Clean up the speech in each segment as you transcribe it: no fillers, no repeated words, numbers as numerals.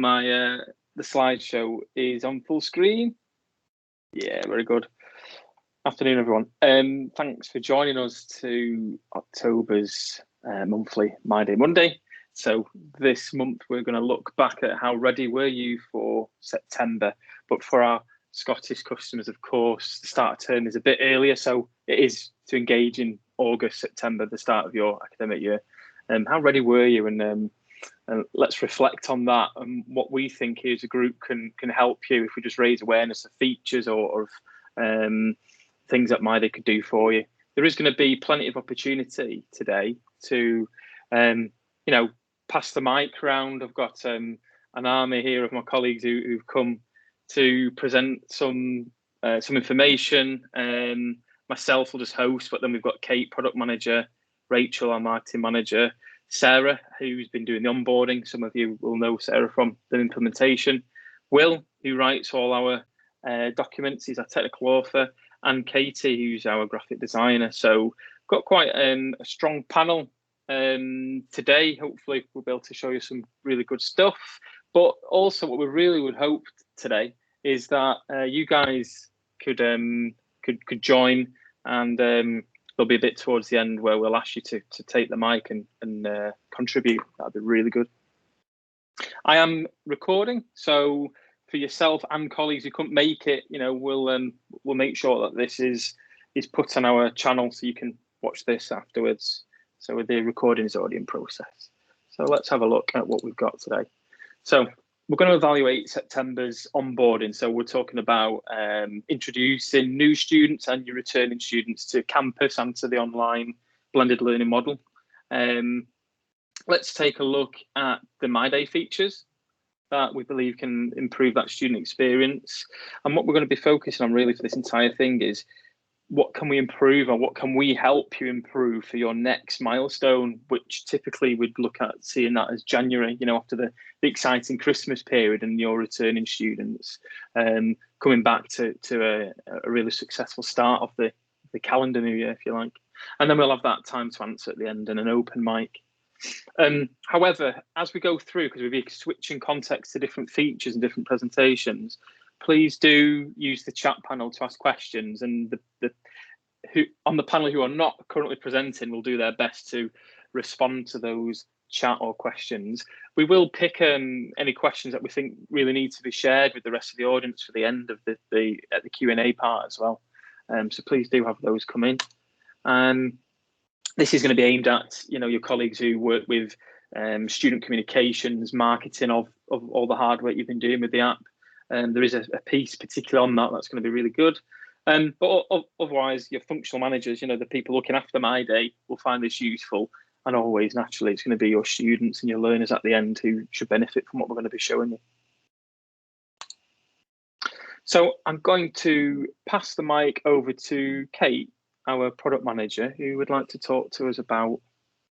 My the slideshow is on full screen. Yeah, very good. Afternoon, everyone. Thanks for joining us to October's monthly My Day Monday. So this month we're going to look back at how ready were you for September. But for our Scottish customers, of course, the start of term is a bit earlier, so it is to engage in August, September, the start of your academic year. How ready were you? And let's reflect on that and what we think here as a group can help you if we just raise awareness of features or things that myday could do for you. There is going to be plenty of opportunity today to, pass the mic around. I've got an army here of my colleagues who've come to present some information. Myself will just host, but then we've got Kate, product manager, Rachel, our marketing manager, Sarah, who's been doing the onboarding. Some of you will know Sarah from the implementation. Will, who writes all our documents, he's our technical author, and Katie, who's our graphic designer. So got quite a strong panel today. Hopefully we'll be able to show you some really good stuff. But also what we really would hope today is that you guys could join, and there'll be a bit towards the end where we'll ask you to take the mic and contribute. That'd be really good. I am recording, so for yourself and colleagues who couldn't make it, we'll make sure that this is put on our channel so you can watch this afterwards. So the recording is already in process. So let's have a look at what we've got today. So we're going to evaluate September's onboarding. So we're talking about introducing new students and your returning students to campus and to the online blended learning model. Let's take a look at the myday features that we believe can improve that student experience. And what we're going to be focusing on really for this entire thing is what can we improve or what can we help you improve for your next milestone, which typically we'd look at seeing that as January, after the exciting Christmas period and your returning students coming back to a really successful start of the calendar new year, if you like. And then we'll have that time to answer at the end and an open mic. However, as we go through, because we'll be switching context to different features and different presentations, please do use the chat panel to ask questions, and the who on the panel who are not currently presenting will do their best to respond to those chat or questions. We will pick any questions that we think really need to be shared with the rest of the audience for the end of the Q&A part as well. So please do have those come in. This is going to be aimed at your colleagues who work with student communications, marketing of all the hard work you've been doing with the app. There is a piece particularly on that's going to be really good. But otherwise, your functional managers, the people looking after myday, will find this useful. And always, naturally, it's going to be your students and your learners at the end who should benefit from what we're going to be showing you. So I'm going to pass the mic over to Kate, our product manager, who would like to talk to us about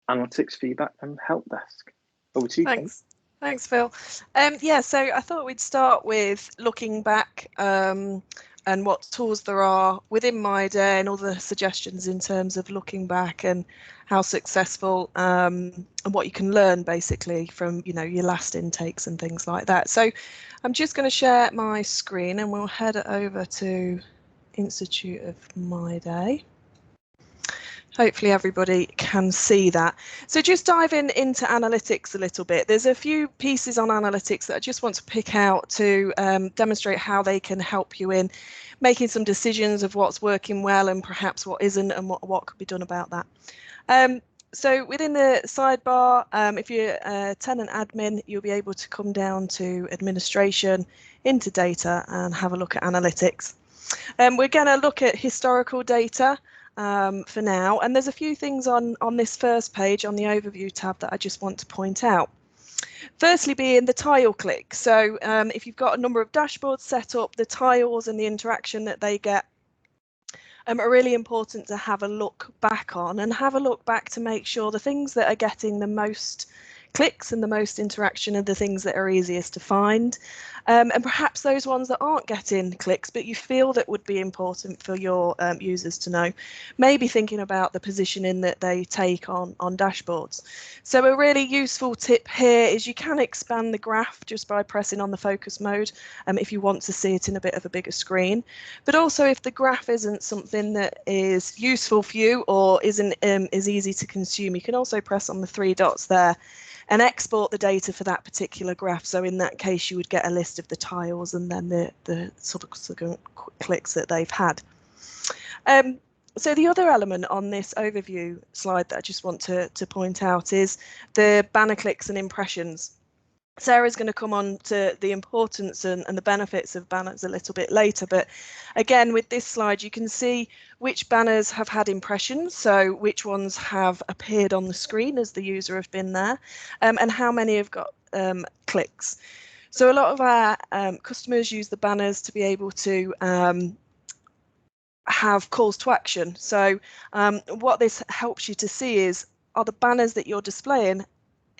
analytics, feedback and help desk. Over to you, Kate. Thanks, Phil. Yeah, so I thought we'd start with looking back and what tools there are within myday and all the suggestions in terms of looking back and how successful and what you can learn basically from your last intakes and things like that. So I'm just going to share my screen and we'll head over to Institute of myday. Hopefully everybody can see that. So just diving into analytics a little bit. There's a few pieces on analytics that I just want to pick out to demonstrate how they can help you in making some decisions of what's working well and perhaps what isn't, and what could be done about that. So within the sidebar, if you're a tenant admin, you'll be able to come down to administration, into data, and have a look at analytics. We're going to look at historical data for now, and there's a few things on this first page on the overview tab that I just want to point out. Firstly being the tile click. So if you've got a number of dashboards set up, the tiles and the interaction that they get are really important to have a look back on, and have a look back to make sure the things that are getting the most clicks and the most interaction are the things that are easiest to find. And perhaps those ones that aren't getting clicks, but you feel that would be important for your users to know. Maybe thinking about the positioning that they take on dashboards. So a really useful tip here is you can expand the graph just by pressing on the focus mode if you want to see it in a bit of a bigger screen. But also if the graph isn't something that is useful for you or isn't as easy to consume, you can also press on the 3 dots there and export the data for that particular graph. So in that case, you would get a list of the tiles and then the sort of clicks that they've had. So the other element on this overview slide that I just want to point out is the banner clicks and impressions. Sarah's going to come on to the importance and the benefits of banners a little bit later, but again with this slide you can see which banners have had impressions, so which ones have appeared on the screen as the user have been there, and how many have got clicks. So a lot of our customers use the banners to be able to have calls to action. So what this helps you to see is, are the banners that you're displaying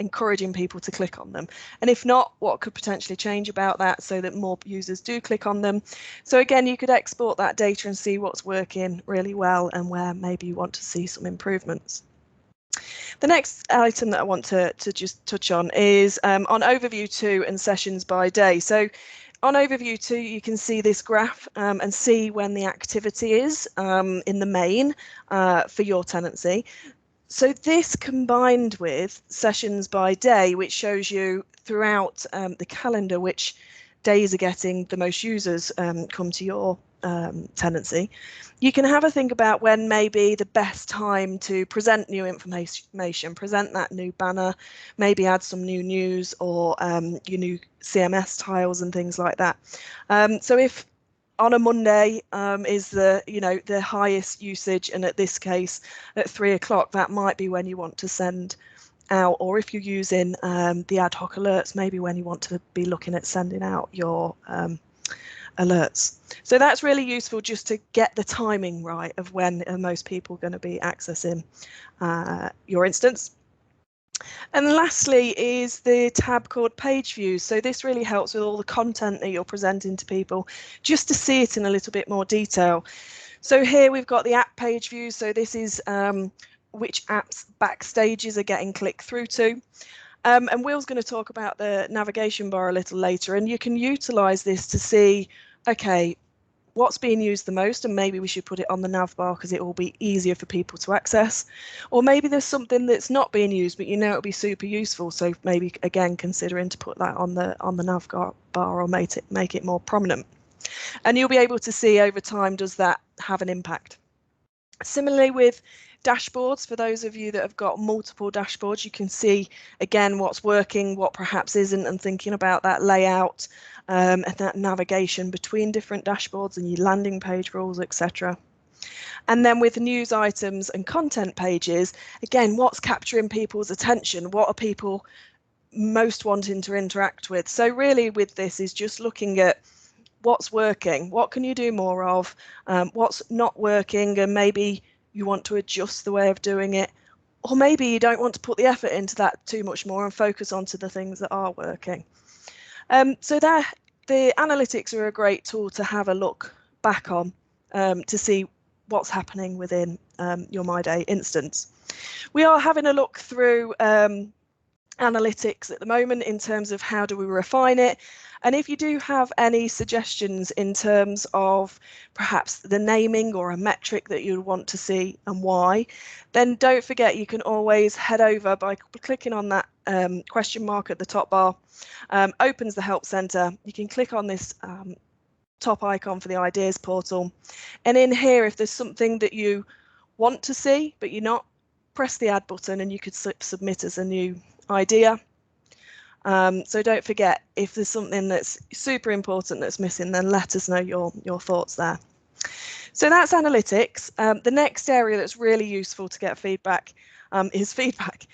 encouraging people to click on them, and if not, what could potentially change about that so that more users do click on them. So again, you could export that data and see what's working really well and where maybe you want to see some improvements. The next item that I want to just touch on is on overview 2 and sessions by day. So on overview 2 you can see this graph and see when the activity is in the main for your tenancy. So this combined with sessions by day, which shows you throughout the calendar which days are getting the most users come to your tenancy, you can have a think about when maybe the best time to present new information, present that new banner, maybe add some new news or your new CMS tiles and things like that. So if on a Monday is the highest usage, and at this case at 3 o'clock, that might be when you want to send out, or if you're using the ad hoc alerts, maybe when you want to be looking at sending out your alerts. So that's really useful just to get the timing right of when most people are going to be accessing your instance. And lastly is the tab called page views. So this really helps with all the content that you're presenting to people, just to see it in a little bit more detail. So here we've got the app page views. So this is which apps backstages are getting clicked through to. And Will's going to talk about the navigation bar a little later, and you can utilize this to see, okay, what's being used the most, and maybe we should put it on the nav bar because it will be easier for people to access. Or maybe there's something that's not being used, but you know it'll be super useful, so maybe again considering to put that on the nav bar or make it more prominent. And you'll be able to see over time, does that have an impact? Similarly with dashboards, for those of you that have got multiple dashboards, you can see again what's working, what perhaps isn't, and thinking about that layout and that navigation between different dashboards and your landing page rules, etc. And then with news items and content pages, again, what's capturing people's attention? What are people most wanting to interact with? So really with this is just looking at what's working, what can you do more of, what's not working, and maybe you want to adjust the way of doing it, or maybe you don't want to put the effort into that too much more and focus onto the things that are working. So the analytics are a great tool to have a look back on to see what's happening within your myday instance. We are having a look through analytics at the moment in terms of how do we refine it. And if you do have any suggestions in terms of perhaps the naming or a metric that you want to see and why, then don't forget you can always head over by clicking on that question mark at the top bar, opens the help center. You can click on this top icon for the ideas portal, and in here if there's something that you want to see but you're not, press the add button and you could submit as a new idea. So don't forget, if there's something that's super important that's missing, then let us know your thoughts there. So that's analytics. The next area that's really useful to get feedback is feedback.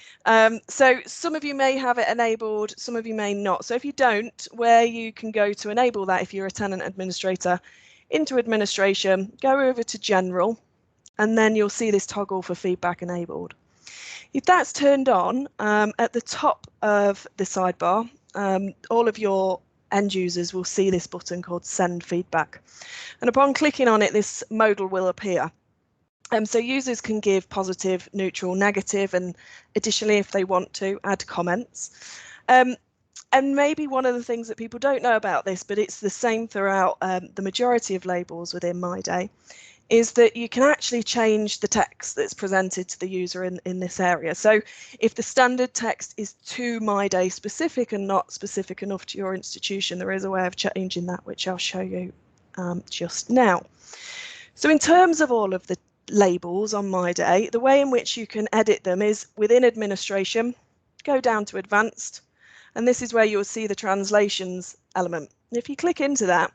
So some of you may have it enabled, some of you may not. So if you don't, where you can go to enable that, if you're a tenant administrator, into administration, go over to general, and then you'll see this toggle for feedback enabled. If that's turned on, at the top of the sidebar, all of your end users will see this button called Send Feedback. And upon clicking on it, this modal will appear. So users can give positive, neutral, negative, and additionally, if they want to, add comments. And maybe one of the things that people don't know about this, but it's the same throughout the majority of labels within myday, is that you can actually change the text that's presented to the user in this area. So if the standard text is too myday specific and not specific enough to your institution, there is a way of changing that, which I'll show you just now. So in terms of all of the labels on myday, the way in which you can edit them is within administration, go down to advanced, and this is where you'll see the translations element. And if you click into that,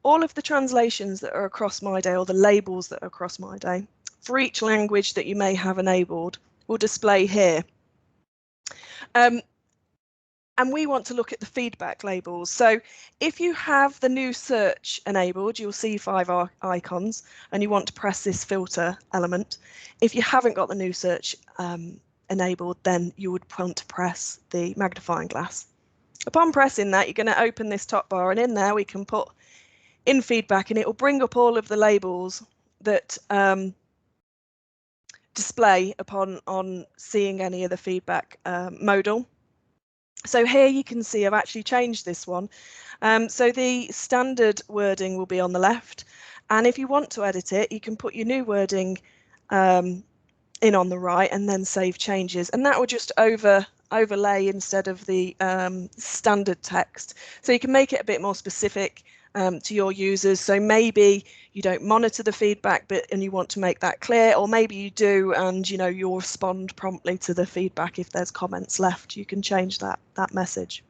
all of the translations that are across myday, or the labels that are across myday, for each language that you may have enabled, will display here. And we want to look at the feedback labels. So if you have the new search enabled, you'll see 5 icons, and you want to press this filter element. If you haven't got the new search enabled, then you would want to press the magnifying glass. Upon pressing that, you're going to open this top bar, and in there we can put in feedback, and it will bring up all of the labels that display upon seeing any of the feedback modal. So here you can see I've actually changed this one. So the standard wording will be on the left, and if you want to edit it, you can put your new wording in on the right and then save changes, and that will just overlay instead of the standard text. So you can make it a bit more specific to your users. So maybe you don't monitor the feedback, and you want to make that clear, or maybe you do, and you'll respond promptly to the feedback if there's comments left. You can change that message.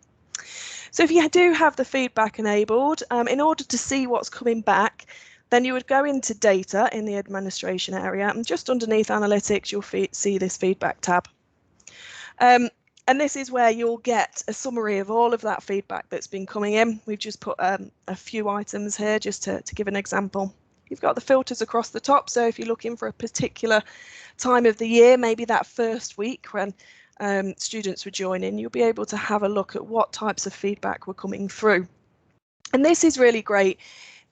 So if you do have the feedback enabled, in order to see what's coming back, then you would go into data in the administration area, and just underneath analytics you'll see this feedback tab. And this is where you'll get a summary of all of that feedback that's been coming in. We've just put a few items here just to give an example. You've got the filters across the top, so if you're looking for a particular time of the year, maybe that first week when students were joining, you'll be able to have a look at what types of feedback were coming through. And this is really great.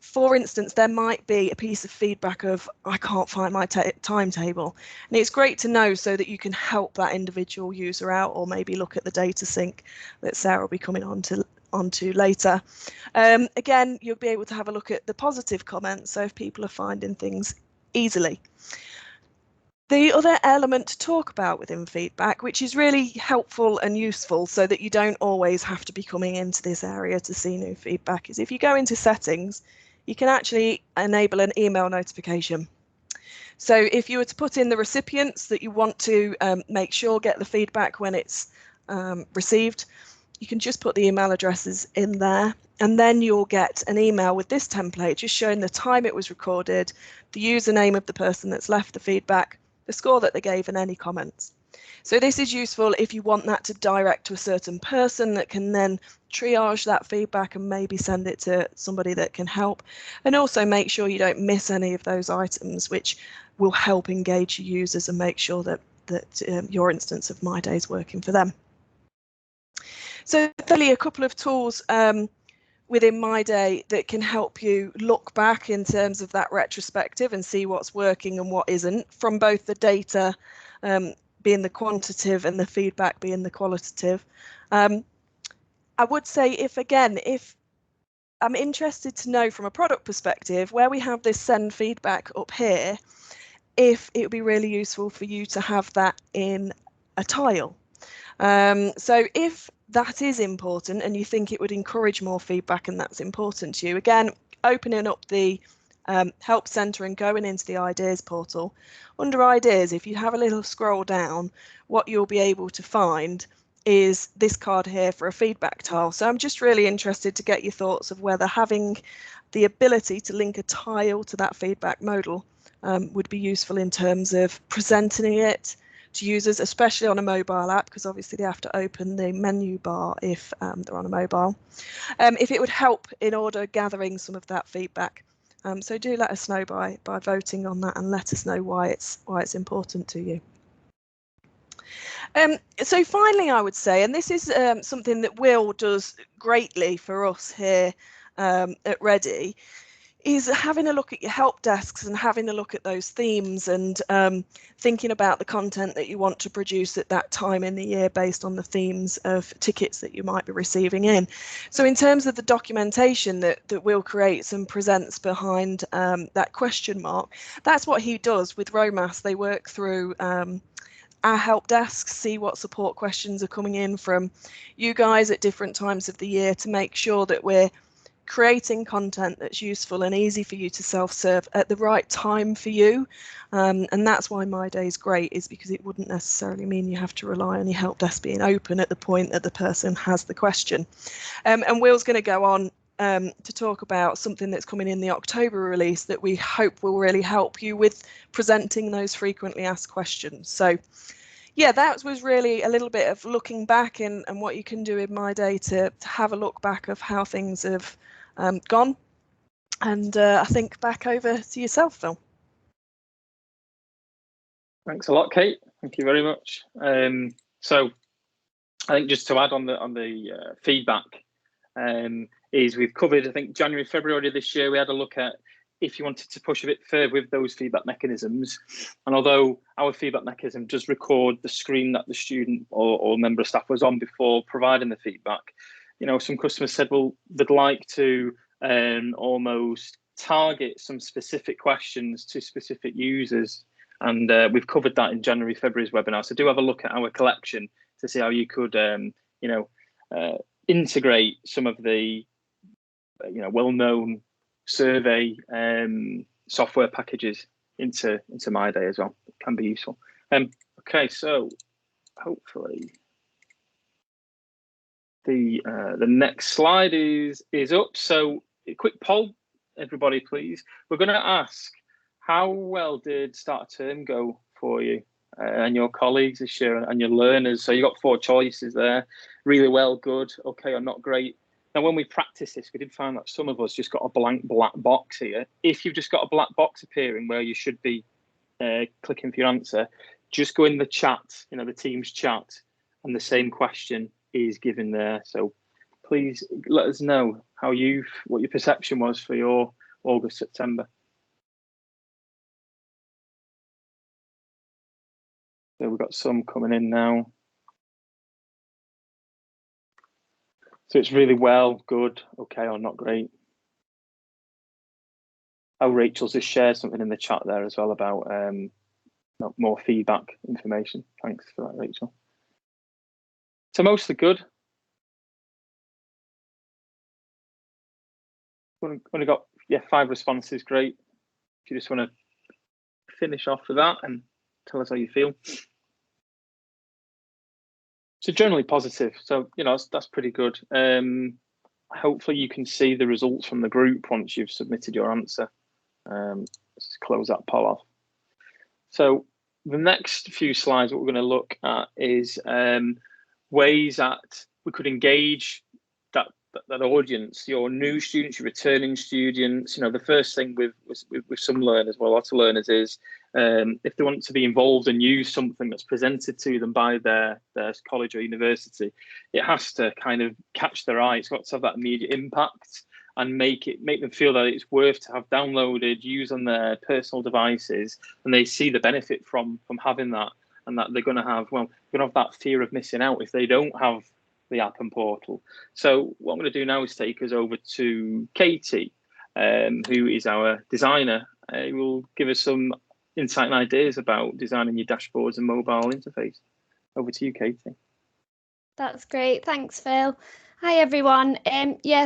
For instance, there might be a piece of feedback of, I can't find my timetable. And it's great to know so that you can help that individual user out, or maybe look at the data sync that Sarah will be coming onto later. Again, you'll be able to have a look at the positive comments, so if people are finding things easily. The other element to talk about within feedback, which is really helpful and useful so that you don't always have to be coming into this area to see new feedback, is if you go into settings, you can actually enable an email notification. So if you were to put in the recipients that you want to make sure get the feedback when it's received, you can just put the email addresses in there, and then you'll get an email with this template just showing the time it was recorded, the username of the person that's left the feedback, the score that they gave, and any comments. So this is useful if you want that to direct to a certain person that can then triage that feedback and maybe send it to somebody that can help, and also make sure you don't miss any of those items, which will help engage your users and make sure that your instance of myday is working for them. So really a couple of tools within myday that can help you look back in terms of that retrospective and see what's working and what isn't, from both the data being the quantitative and the feedback being the qualitative. I would say if I'm interested to know from a product perspective, where we have this send feedback up here, if it would be really useful for you to have that in a tile. So if that is important and you think it would encourage more feedback and that's important to you, again, opening up the Help Centre and going into the Ideas portal. Under Ideas, if you have a little scroll down, what you'll be able to find is this card here for a feedback tile. So I'm just really interested to get your thoughts of whether having the ability to link a tile to that feedback modal would be useful in terms of presenting it to users, especially on a mobile app, because obviously they have to open the menu bar if they're on a mobile. If it would help in order gathering some of that feedback. So do let us know by voting on that, and let us know why it's important to you. So finally, I would say, and this is something that Will does greatly for us here at Ready, is having a look at your help desks and having a look at those themes and thinking about the content that you want to produce at that time in the year based on the themes of tickets that you might be receiving in. So in terms of the documentation that Will creates and presents behind that question mark, that's what he does with ROMAS. They work through our help desks, see what support questions are coming in from you guys at different times of the year to make sure that we're creating content that's useful and easy for you to self-serve at the right time for you. And that's why My Day is great, is because it wouldn't necessarily mean you have to rely on your help desk being open at the point that the person has the question. And Will's going to go on to talk about something that's coming in the October release that we hope will really help you with presenting those frequently asked questions. So yeah, that was really a little bit of looking back and what you can do in My Day to have a look back of how things have gone. And I think back over to yourself, Phil. Thanks a lot, Kate. Thank you very much. So I think just to add on the feedback, is we've covered, I think, January, February this year, we had a look at if you wanted to push a bit further with those feedback mechanisms. And although our feedback mechanism does record the screen that the student or member of staff was on before providing the feedback, you know, some customers said, well, they'd like to almost target some specific questions to specific users. And we've covered that in January, February's webinar. So do have a look at our collection to see how you could, integrate some of the, well-known survey software packages into My Day as well. It can be useful. Okay, so hopefully the next slide is up. So a quick poll, everybody, please. We're going to ask, how well did start of term go for you and your colleagues this year and your learners? So you got 4 choices there. Really well, good, okay, or not great. Now, when we practiced this, we did find that some of us just got a blank black box here. If you've just got a black box appearing where you should be clicking for your answer, just go in the chat, the Teams chat, and the same question is given there. So please let us know what your perception was for your August, September. So we've got some coming in now. So it's really well, good, okay, or not great. Oh, Rachel's just shared something in the chat there as well about more feedback information. Thanks for that, Rachel. So mostly good. Only got 5 responses, great. If you just want to finish off with that and tell us how you feel. So generally positive. So that's pretty good. Hopefully you can see the results from the group once you've submitted your answer. Let's close that poll off. So the next few slides, what we're going to look at is ways that we could engage that audience, your new students, your returning students. The first thing with some learners, well, lots of learners, is if they want to be involved and use something that's presented to them by their college or university, it has to kind of catch their eye. It's got to have that immediate impact and make them feel that it's worth to have downloaded, use on their personal devices, and they see the benefit from having that, and that they're going to have that fear of missing out if they don't have the app and portal. So what I'm going to do now is take us over to Katie, who is our designer, who will give us some insight and ideas about designing your dashboards and mobile interface. Over to you, Katie. That's great. Thanks, Phil. Hi, everyone.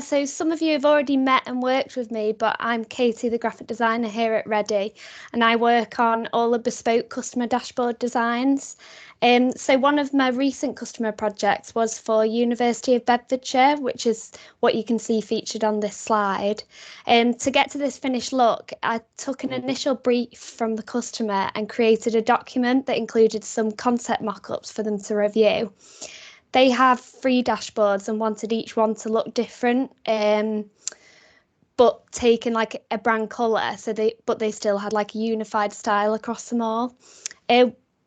So some of you have already met and worked with me, but I'm Katie, the graphic designer here at Ready, and I work on all the bespoke customer dashboard designs. So one of my recent customer projects was for University of Bedfordshire, which is what you can see featured on this slide. To get to this finished look, I took an initial brief from the customer and created a document that included some concept mock-ups for them to review. They have 3 dashboards and wanted each one to look different, but taken like a brand colour. But they still had like a unified style across them all.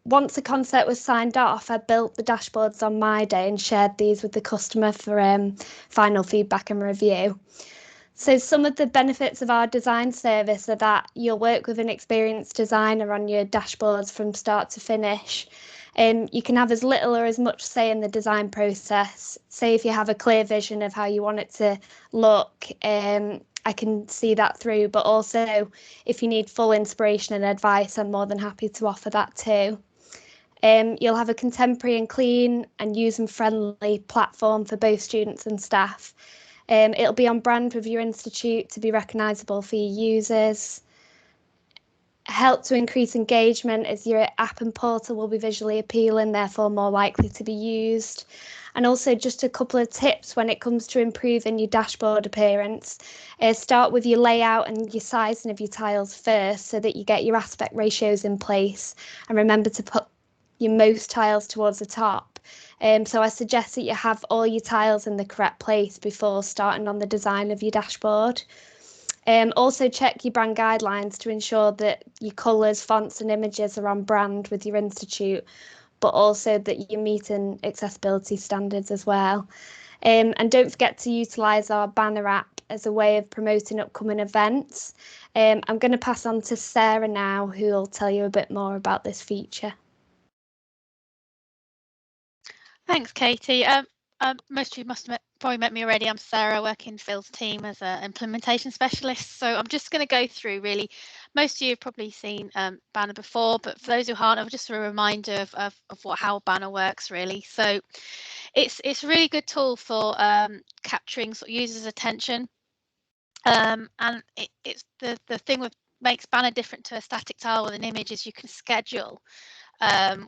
Once the concept was signed off, I built the dashboards on myday and shared these with the customer for final feedback and review. So some of the benefits of our design service are that you'll work with an experienced designer on your dashboards from start to finish. You can have as little or as much say in the design process. Say if you have a clear vision of how you want it to look, I can see that through, but also if you need full inspiration and advice, I'm more than happy to offer that too. You'll have a contemporary and clean and user-friendly platform for both students and staff. It'll be on brand with your institute to be recognisable for your users. Help to increase engagement as your app and portal will be visually appealing, therefore more likely to be used. And also just a couple of tips when it comes to improving your dashboard appearance. Start with your layout and your sizing of your tiles first so that you get your aspect ratios in place, and remember to put your most tiles towards the top. So I suggest that you have all your tiles in the correct place before starting on the design of your dashboard. Also check your brand guidelines to ensure that your colours, fonts and images are on brand with your institute, but also that you're meeting accessibility standards as well. And don't forget to utilise our banner app as a way of promoting upcoming events. I'm going to pass on to Sarah now, who will tell you a bit more about this feature. Thanks, Katie. Most of you must have probably met me already. I'm Sarah, I work in Phil's team as an implementation specialist. So I'm just going to go through really, most of you have probably seen Banner before, but for those who aren't, just a reminder of how Banner works really. So it's a really good tool for capturing sort of users' attention. And it's the thing that makes Banner different to a static tile with an image is you can schedule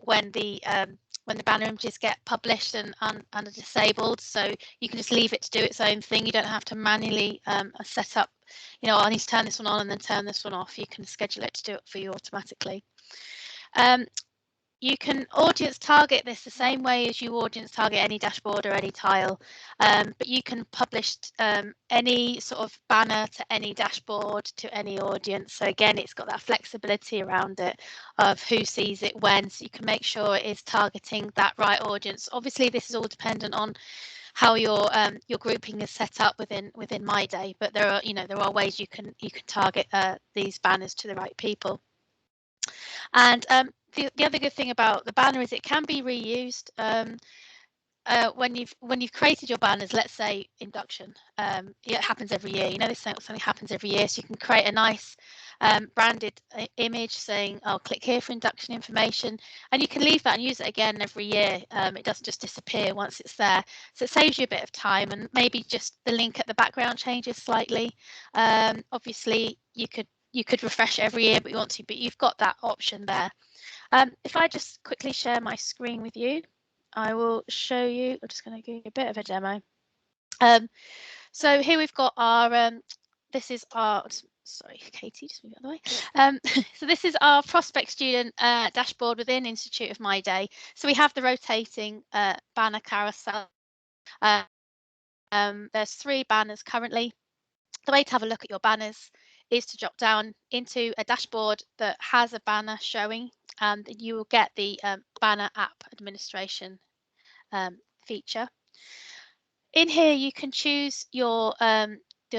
when the banner images get published and are disabled, so you can just leave it to do its own thing. You don't have to manually set up, I need to turn this one on and then turn this one off. You can schedule it to do it for you automatically. You can audience target this the same way as you audience target any dashboard or any tile, but you can publish any sort of banner to any dashboard to any audience. So again, it's got that flexibility around it of who sees it when, so you can make sure it is targeting that right audience. Obviously, this is all dependent on how your grouping is set up within myday, but there are ways you can target these banners to the right people. And the other good thing about the banner is it can be reused. When you've created your banners, let's say induction, it happens every year. This something happens every year, so you can create a nice branded image saying, "Oh, click here for induction information," and you can leave that and use it again every year. It doesn't just disappear once it's there, so it saves you a bit of time, and maybe just the link at the background changes slightly. Obviously, you could refresh it every year, but you want to, but you've got that option there. If I just quickly share my screen with you, I will show you. I'm just going to give you a bit of a demo. So here we've got our, this is our, sorry, Katie, just move it out of the way. So this is our prospect student dashboard within Institute of myday. So we have the rotating banner carousel. There's 3 banners currently. The way to have a look at your banners is to drop down into a dashboard that has a banner showing, and you will get the banner app administration feature. In here, you can choose your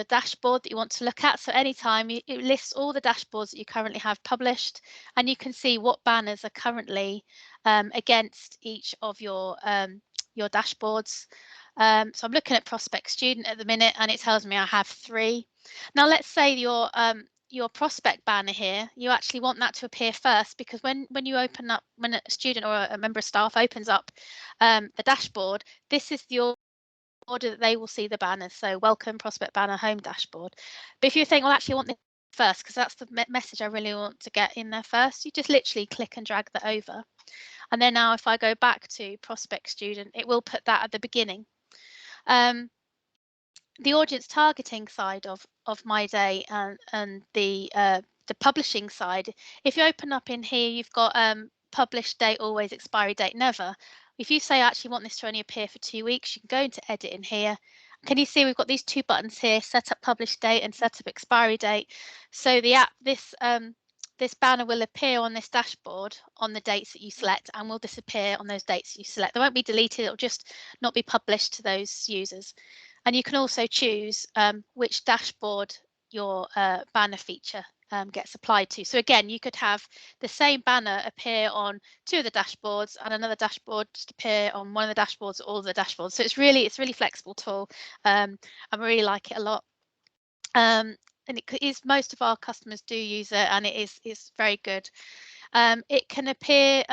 dashboard that you want to look at. So anytime it lists all the dashboards that you currently have published, and you can see what banners are currently against each of your dashboards. So I'm looking at prospect student at the minute, and it tells me I have 3. Now let's say your prospect banner here, you actually want that to appear first, because when you open up, when a student or a member of staff opens up the dashboard, this is the order that they will see the banners. So welcome, prospect banner, home dashboard. But if you think, well, actually I want this first because that's the message I really want to get in there first, you just literally click and drag that over. And then now if I go back to prospect student, it will put that at the beginning. The audience targeting side of myday and the publishing side, if you open up in here, you've got publish date always, expiry date never. If you say I actually want this to only appear for 2 weeks, you can go into edit in here. Can you see we've got these 2 buttons here, set up publish date and set up expiry date. So the app, this this banner will appear on this dashboard on the dates that you select and will disappear on those dates you select. They won't be deleted, it'll just not be published to those users. And you can also choose which dashboard your banner feature gets applied to. So again, you could have the same banner appear on 2 of the dashboards and another dashboard just appear on 1 of the dashboards, or all of the dashboards. So it's really flexible tool. I really like it a lot. And it is, most of our customers do use it, and it is very good. It can appear,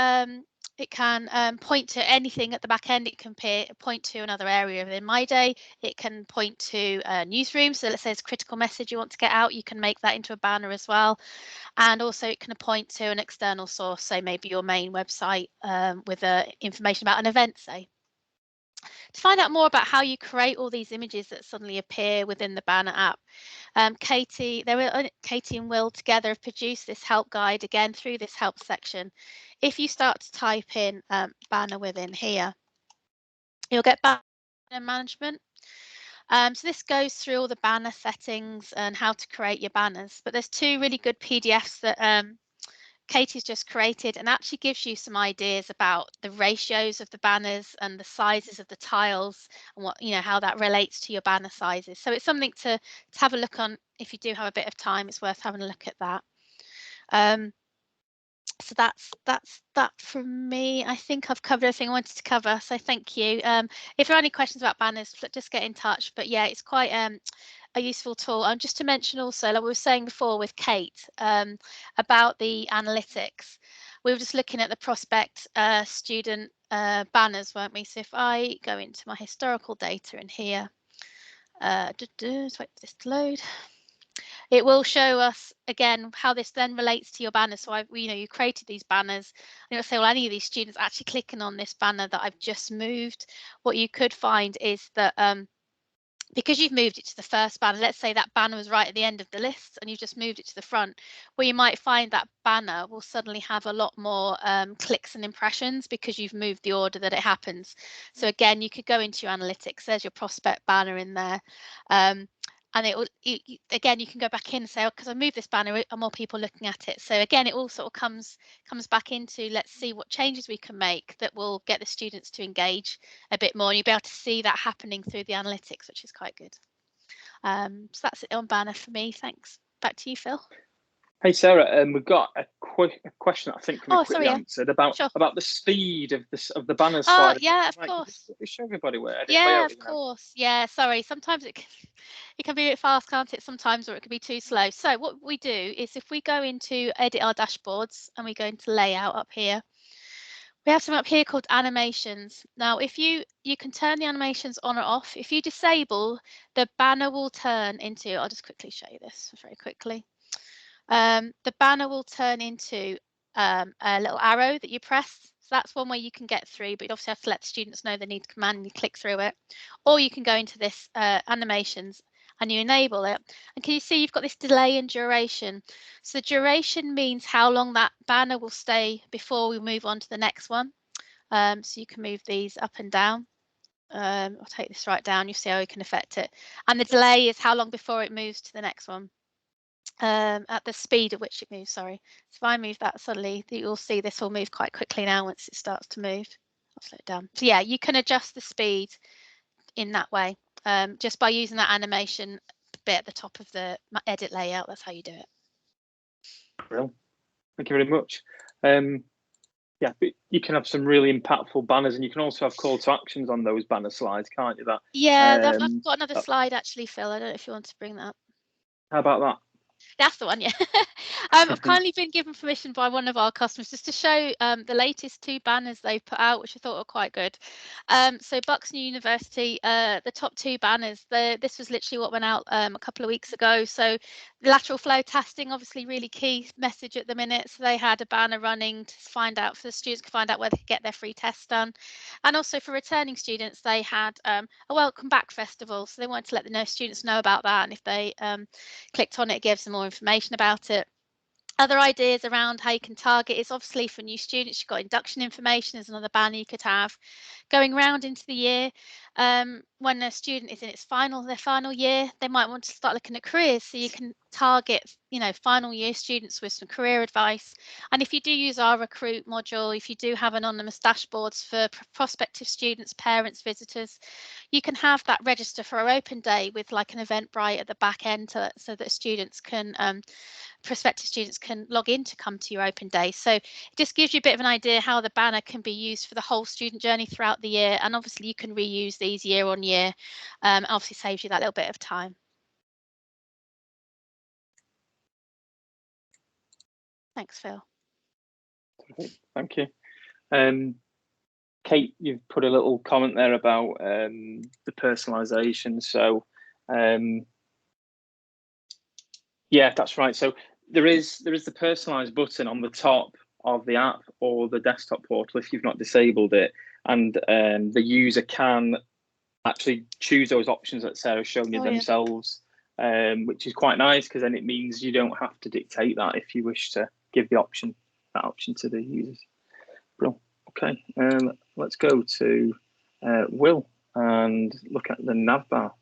it can point to anything at the back end. It can point to another area within myday. It can point to a newsroom. So let's say it's a critical message you want to get out, you can make that into a banner as well. And also it can point to an external source, so maybe your main website with information about an event, say. To find out more about how you create all these images that suddenly appear within the banner app, Katie and Will together have produced this help guide, again through this help section. If you start to type in banner within here, you'll get banner management. So this goes through all the banner settings and how to create your banners. But there's 2 really good PDFs that Katie's just created, and actually gives you some ideas about the ratios of the banners and the sizes of the tiles, and what, you know, how that relates to your banner sizes. So it's something to have a look on. If you do have a bit of time, it's worth having a look at that. So that's that from me. I think I've covered everything I wanted to cover, so thank you. If there are any questions about banners, just get in touch. But yeah, it's quite a useful tool. And just to mention also, like we were saying before with Kate, about the analytics, we were just looking at the prospect student banners, weren't we? So if I go into my historical data in here, just wait for this to load. It will show us again how this then relates to your banner. So you created these banners, and it'll say, well, any of these students actually clicking on this banner that I've just moved. What you could find is that because you've moved it to the first banner, let's say that banner was right at the end of the list and you've just moved it to the front, where you might find that banner will suddenly have a lot more clicks and impressions because you've moved the order that it happens. So again, you could go into your analytics, there's your prospect banner in there. And again, you can go back in and say, oh, because I moved this banner, are more people looking at it? So again, it all sort of comes back into, let's see what changes we can make that will get the students to engage a bit more. And you'll be able to see that happening through the analytics, which is quite good. So that's it on banner for me. Thanks. Back to you, Phil. Hey Sarah, we've got a question that I think can be quickly yeah. answered about Sure. the speed of the banners Oh, slide. yeah, of course. Show everybody where edit Yeah, layout of is now. course. Yeah, sorry. Sometimes it can be a bit fast, can't it? Sometimes, or it can be too slow. So what we do is, if we go into edit our dashboards and we go into layout up here, we have something up here called animations. Now, if you can turn the animations on or off. If you disable, the banner will turn into, I'll just quickly show you this very quickly. The banner will turn into a little arrow that you press. So that's one way you can get through, but you obviously have to let the students know they need the command and you click through it. Or you can go into this animations and you enable it. And can you see you've got this delay and duration? So the duration means how long that banner will stay before we move on to the next one. So you can move these up and down. I'll take this right down, you see how you can affect it. And the delay is how long before it moves to the next one. At the speed at which it moves, sorry. So if I move that suddenly, you'll see this will move quite quickly now once it starts to move. I'll slow it down. So yeah, you can adjust the speed in that way, just by using that animation bit at the top of the edit layout. That's how you do it. Brilliant. Thank you very much. Yeah, but you can have some really impactful banners, and you can also have call to actions on those banner slides, can't you? Yeah, I've got another slide actually, Phil. I don't know if you want to bring that up. How about that? That's the one, yeah. I've kindly been given permission by one of our customers just to show the latest 2 banners they've put out, which I thought were quite good. So Bucks New University, the top 2 banners, this was literally what went out a couple of weeks ago. So the lateral flow testing, obviously really key message at the minute. So they had a banner running to find out, for the students to find out where they could get their free test done. And also for returning students, they had a welcome back festival. So they wanted to let the students know about that. And if they clicked on it, it gives them more information about it. Other ideas around how you can target is obviously for new students. You've got induction information as another banner you could have. Going round into the year, when a student is in their final year, they might want to start looking at careers. So you can target, final year students with some career advice. And if you do use our recruit module, if you do have anonymous dashboards for prospective students, parents, visitors, you can have that register for our open day with like an Eventbrite at the back end so that students can prospective students can log in to come to your open day. So it just gives you a bit of an idea how the banner can be used for the whole student journey throughout the year. And obviously you can reuse these year on year. Obviously saves you that little bit of time. Thanks, Phil. Thank you. Kate, you've put a little comment there about the personalisation. So yeah, that's right. So there is the personalised button on the top of the app or the desktop portal if you've not disabled it, and the user can actually choose those options that Sarah's shown you themselves, which is quite nice because then it means you don't have to dictate that if you wish to give that option to the users. Brilliant. Okay, let's go to Will and look at the nav bar.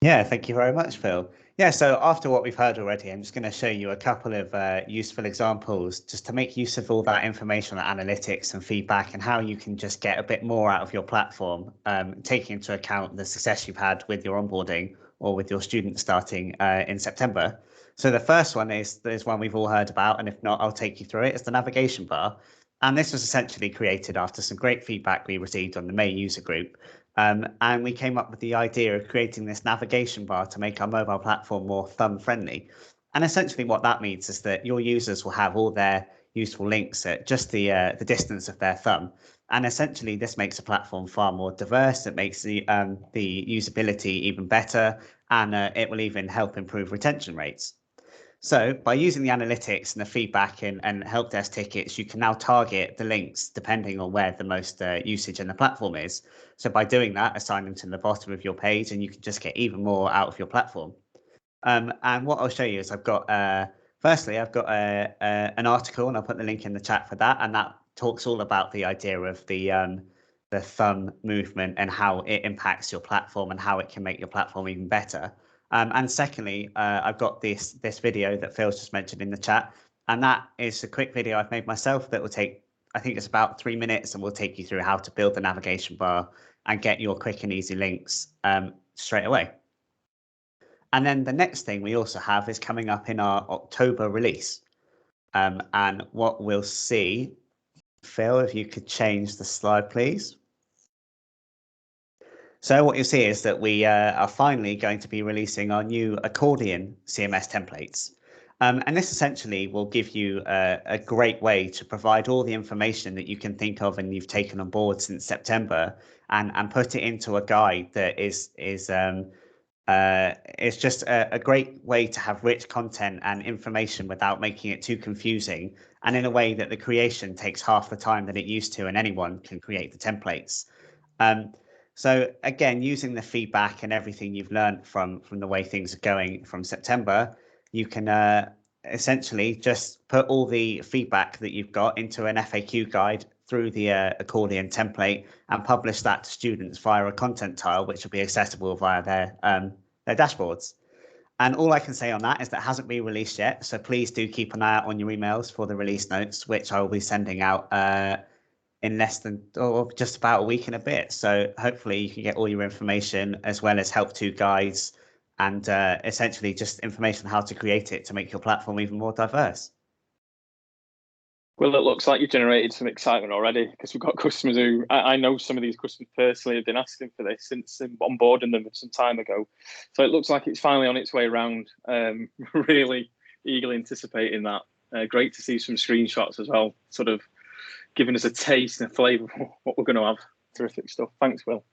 Yeah, thank you very much, Phil. Yeah, so after what we've heard already, I'm just going to show you a couple of useful examples just to make use of all that information, analytics and feedback, and how you can just get a bit more out of your platform, taking into account the success you've had with your onboarding or with your students starting in September. So the first one is one we've all heard about, and if not, I'll take you through it. It's the navigation bar. And this was essentially created after some great feedback we received on the May user group. And we came up with the idea of creating this navigation bar to make our mobile platform more thumb friendly. And essentially what that means is that your users will have all their useful links at just the distance of their thumb. And essentially this makes the platform far more diverse. It makes the usability even better, and it will even help improve retention rates. So by using the analytics and the feedback and help desk tickets, you can now target the links depending on where the most usage in the platform is. So by doing that, assign them to the bottom of your page, and you can just get even more out of your platform. And what I'll show you is I've got an article, and I'll put the link in the chat for that, and that talks all about the idea of the thumb movement and how it impacts your platform and how it can make your platform even better. And secondly, I've got this video that Phil's just mentioned in the chat, and that is a quick video I've made myself that will take, I think it's about 3 minutes, and we'll take you through how to build the navigation bar and get your quick and easy links straight away. And then the next thing we also have is coming up in our October release. And what we'll see, Phil, if you could change the slide, please. So what you'll see is that we are finally going to be releasing our new accordion CMS templates. And this essentially will give you a great way to provide all the information that you can think of and you've taken on board since September, and put it into a guide that is just a great way to have rich content and information without making it too confusing, and in a way that the creation takes half the time that it used to, and anyone can create the templates. So again, using the feedback and everything you've learned from the way things are going from September, you can essentially just put all the feedback that you've got into an FAQ guide through the accordion template and publish that to students via a content tile, which will be accessible via their dashboards. And all I can say on that is that hasn't been released yet, so please do keep an eye out on your emails for the release notes, which I will be sending out in less than just about a week and a bit. So hopefully you can get all your information, as well as help to guides and essentially just information on how to create it to make your platform even more diverse. Well, it looks like you've generated some excitement already, because we've got customers who, I know some of these customers personally have been asking for this since onboarding them some time ago. So it looks like it's finally on its way around. Really eagerly anticipating that. Great to see some screenshots as well, sort of giving us a taste and a flavour of what we're going to have. Terrific stuff. Thanks, Will.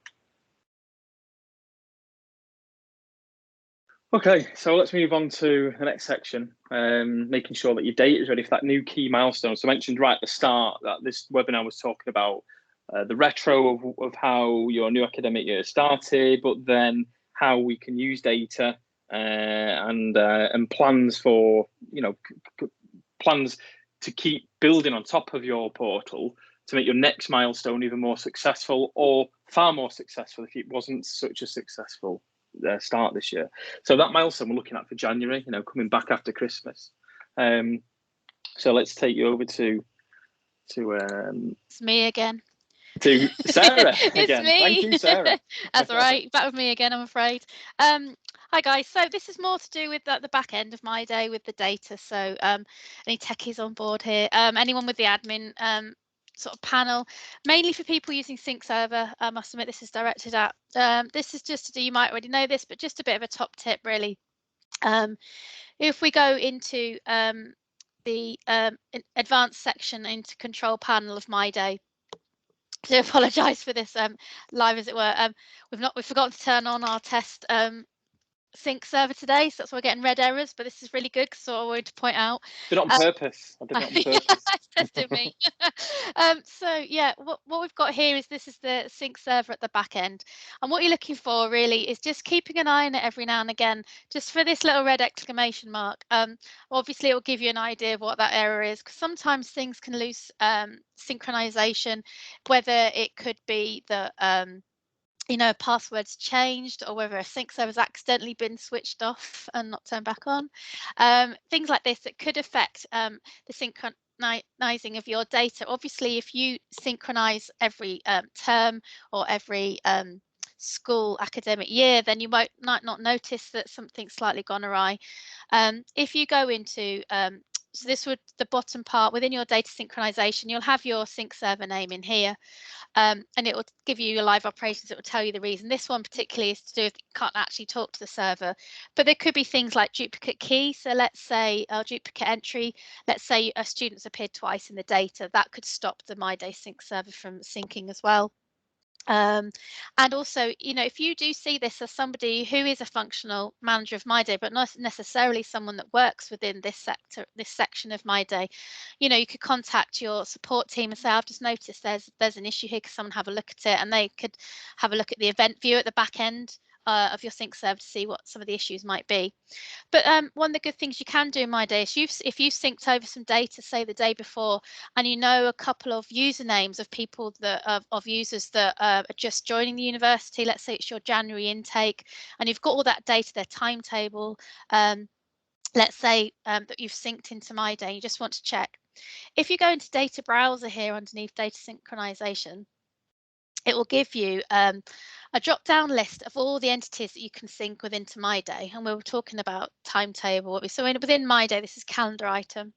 Okay, so let's move on to the next section, making sure that your data is ready for that new key milestone. So I mentioned right at the start that this webinar was talking about the retro of how your new academic year started, but then how we can use data and plans for, plans to keep building on top of your portal to make your next milestone even more successful, or far more successful if it wasn't such a successful start this year. So that milestone we're looking at for January, coming back after Christmas. So let's take you over to it's me again. To Sarah It's again. me. Thank you, Sarah. That's all right. Back with me again, I'm afraid. Hi guys. So this is more to do with the back end of my day with the data. So any techies on board here? Anyone with the admin sort of panel, mainly for people using Sync Server. I must admit this is directed at. This is just to do. You might already know this, but just a bit of a top tip, really. If we go into the advanced section into control panel of myday. To apologise for this live, as it were. We've forgotten to turn on our test Sync Server today, so that's why we're getting red errors, but this is really good, so I wanted to point out. Did it on purpose. I did it on purpose. It's testing me. So yeah, what we've got here is this is the Sync Server at the back end, and what you're looking for really is just keeping an eye on it every now and again, just for this little red exclamation mark. Obviously it will give you an idea of what that error is, because sometimes things can lose synchronization, whether it could be that passwords changed, or whether a sync server has accidentally been switched off and not turned back on. Things like this that could affect the synchronizing of your data. Obviously, if you synchronize every term or every school academic year, then you might not notice that something's slightly gone awry. If you go into so this would, the bottom part within your data synchronization, you'll have your sync server name in here. And it will give you your live operations. It will tell you the reason. This one particularly is to do with you can't actually talk to the server, but there could be things like duplicate key. So let's say duplicate entry. Let's say a student's appeared twice in the data. That could stop the myday sync server from syncing as well. And also, if you do see this as somebody who is a functional manager of myday, but not necessarily someone that works within this section of myday, you could contact your support team and say, I've just noticed there's an issue here, because someone have a look at it, and they could have a look at the event view at the back end of your sync server to see what some of the issues might be. But one of the good things you can do in myday is if you've synced over some data, say the day before, and a couple of usernames of people of users that are just joining the university, let's say it's your January intake, and you've got all that data, their timetable, let's say that you've synced into myday, you just want to check. If you go into data browser here underneath data synchronization, it will give you a drop-down list of all the entities that you can sync within to myday, and we were talking about timetable. So within myday, this is calendar item.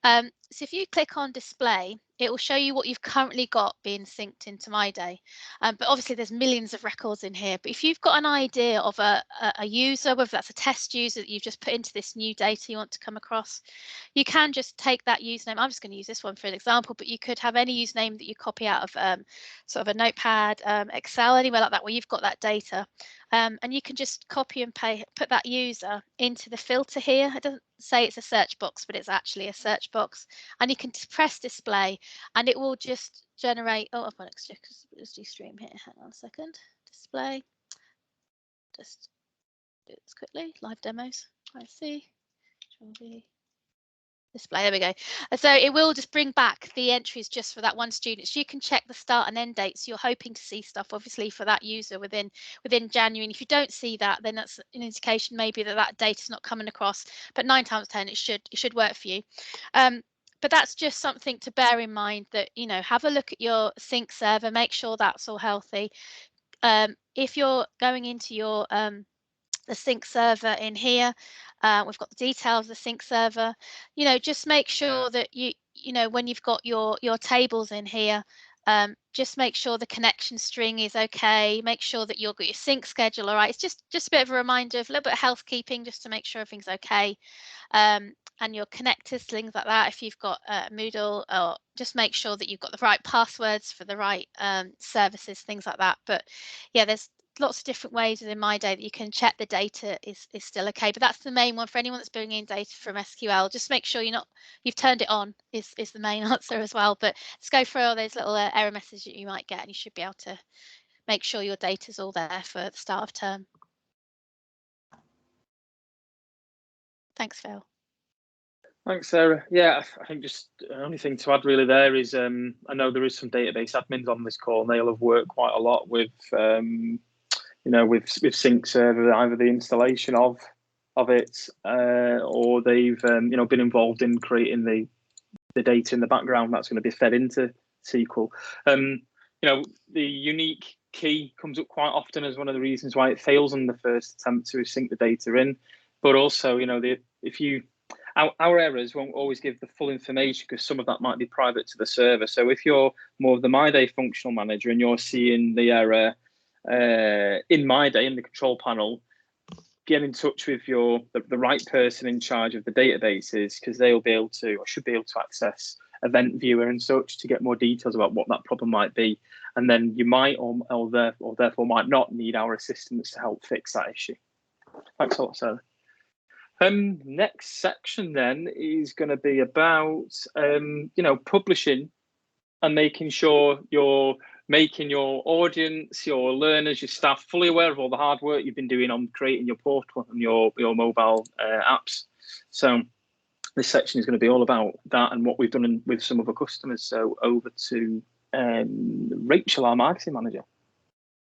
So if you click on display, it will show you what you've currently got being synced into myday. But obviously there's millions of records in here. But if you've got an idea of a user, whether that's a test user that you've just put into this new data you want to come across, you can just take that username. I'm just going to use this one for an example, but you could have any username that you copy out of sort of a notepad, Excel, anywhere like that where you've got that data. And you can just copy and put that user into the filter here. It doesn't say it's a search box, but it's actually a search box. And you can press display, and it will just generate. Oh, I've got let's do stream here. Hang on a second. Display. Just do this quickly. Live demos. I see. Display, there we go. So it will just bring back the entries just for that one student. So you can check the start and end dates. You're hoping to see stuff obviously for that user within January. And if you don't see that, then that's an indication maybe that data is not coming across. But 9 times 10, it should work for you. But that's just something to bear in mind, that have a look at your sync server, make sure that's all healthy. If you're going into your the sync server in here, we've got the details of the sync server. Just make sure that when you've got your tables in here, just make sure the connection string is okay. Make sure that you've got your sync schedule all right. It's just a bit of a reminder of a little bit of housekeeping, just to make sure everything's okay. And your connectors, things like that. If you've got Moodle, or just make sure that you've got the right passwords for the right services, things like that. But yeah, there's lots of different ways within myday that you can check the data is still okay. But that's the main one for anyone that's bringing in data from SQL. Just make sure you've turned it on is the main answer as well. But let's go through all those little error messages that you might get, and you should be able to make sure your data's all there for the start of term. Thanks, Phil. Thanks, Sarah. Yeah, I think just the only thing to add really there is I know there is some database admins on this call, and they'll have worked quite a lot with with Sync Server, either the installation of it or they've been involved in creating the data in the background that's going to be fed into SQL. The unique key comes up quite often as one of the reasons why it fails on the first attempt to sync the data in, but also our errors won't always give the full information because some of that might be private to the server. So if you're more of the myday functional manager and you're seeing the error in myday in the control panel, get in touch with the right person in charge of the databases, because they'll be able to, or should be able to, access event viewer and such to get more details about what that problem might be. And then you might or therefore might not need our assistance to help fix that issue. Thanks a lot, Sarah. Next section then is going to be about publishing and making sure you're making your audience, your learners, your staff fully aware of all the hard work you've been doing on creating your portal and your mobile apps. So this section is going to be all about that and what we've done with some of our customers. So over to Rachel, our marketing manager.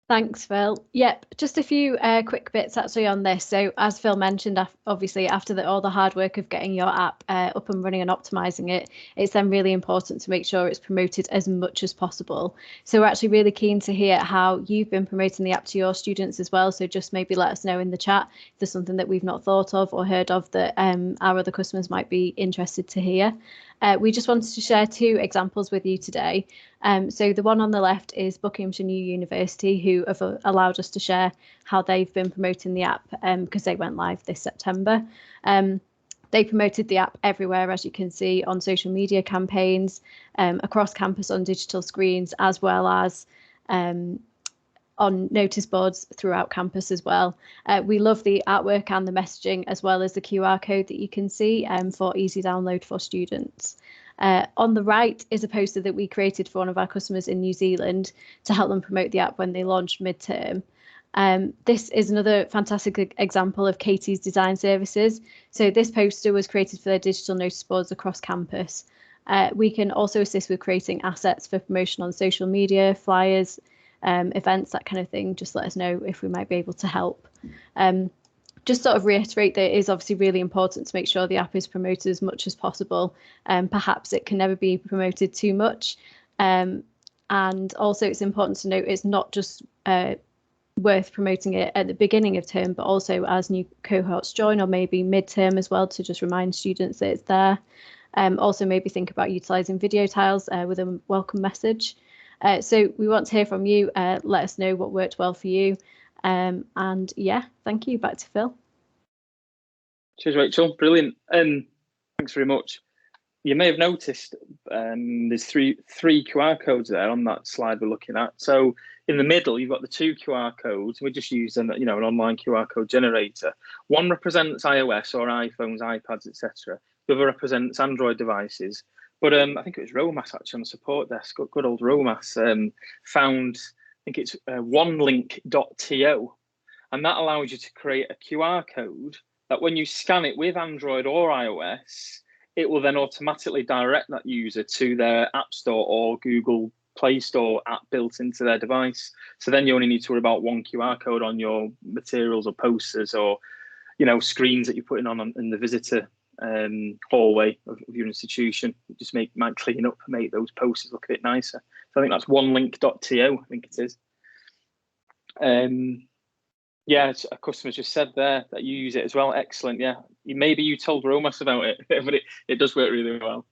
Thanks, Phil. Yep, just a few quick bits actually on this. So as Phil mentioned, obviously after all the hard work of getting your app up and running and optimizing it, it's then really important to make sure it's promoted as much as possible. So we're actually really keen to hear how you've been promoting the app to your students as well. So just maybe let us know in the chat if there's something that we've not thought of or heard of that our other customers might be interested to hear. We just wanted to share two examples with you today. So the one on the left is Buckinghamshire New University, who have allowed us to share how they've been promoting the app because they went live this September. They promoted the app everywhere, as you can see, on social media campaigns, across campus on digital screens, as well as on notice boards throughout campus as well. We love the artwork and the messaging, as well as the QR code that you can see for easy download for students. On the right is a poster that we created for one of our customers in New Zealand to help them promote the app when they launched midterm. This is another fantastic example of Katie's design services. So this poster was created for their digital notice boards across campus. We can also assist with creating assets for promotion on social media, flyers, events, that kind of thing. Just let us know if we might be able to help. Just sort of reiterate that it is obviously really important to make sure the app is promoted as much as possible. Perhaps it can never be promoted too much. And also it's important to note it's not just worth promoting it at the beginning of term, but also as new cohorts join, or maybe mid-term as well, to just remind students that it's there. Also maybe think about utilising video tiles with a welcome message. So we want to hear from you. Let us know what worked well for you. And yeah, thank you. Back to Phil. Cheers, Rachel. Brilliant. Thanks very much. You may have noticed there's three QR codes there on that slide we're looking at. So in the middle, you've got the two QR codes. We just use an online QR code generator. One represents iOS or iPhones, iPads, etc. The other represents Android devices. But I think it was Romas actually on the support desk. Good old Romas found, I think it's onelink.to, and that allows you to create a QR code that when you scan it with Android or iOS, it will then automatically direct that user to their App Store or Google Play Store app built into their device. So then you only need to worry about one QR code on your materials or posters or screens that you're putting on in the visitor hallway of your institution. It just might clean up and make those posters look a bit nicer. So I think that's onelink.to, I think it is. Yeah, a customer just said there that you use it as well. Excellent. Yeah, maybe you told Romas about it, but it does work really well.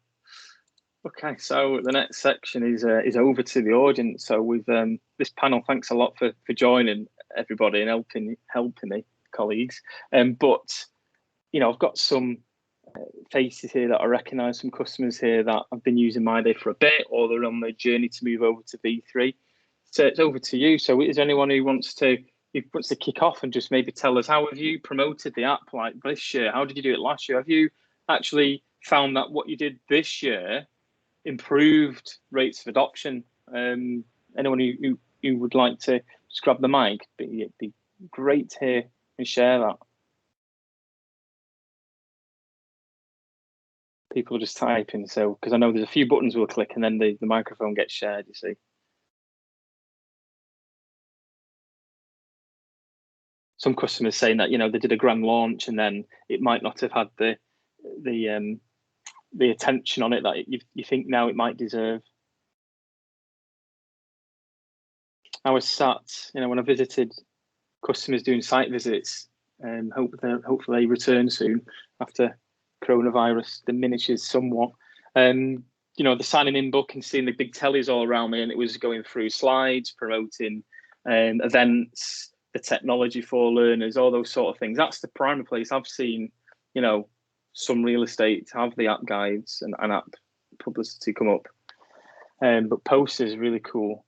Okay, so the next section is over to the audience. So with this panel, thanks a lot for joining everybody and helping me, colleagues. But I've got some faces here that I recognise, some customers here that have been using myday for a bit, or they're on their journey to move over to V3. So it's over to you. So is there anyone who wants to kick off and just maybe tell us, how have you promoted the app like this year? How did you do it last year? Have you actually found that what you did this year improved rates of adoption? Anyone who would like to just grab the mic, it'd be great to hear and share that. People are just typing, so because I know there's a few buttons we'll click and then the microphone gets shared, you see. Some customers saying that, you know, they did a grand launch and then it might not have had the attention on it that you think now it might deserve. I was sat, you know, when I visited customers doing site visits, hopefully they return soon after coronavirus diminishes somewhat. You know, the signing in book and seeing the big tellies all around me, and it was going through slides, promoting events, the technology for learners, all those sort of things. That's the primary place I've seen, you know, some real estate have the app guides and app publicity come up. But posters is really cool.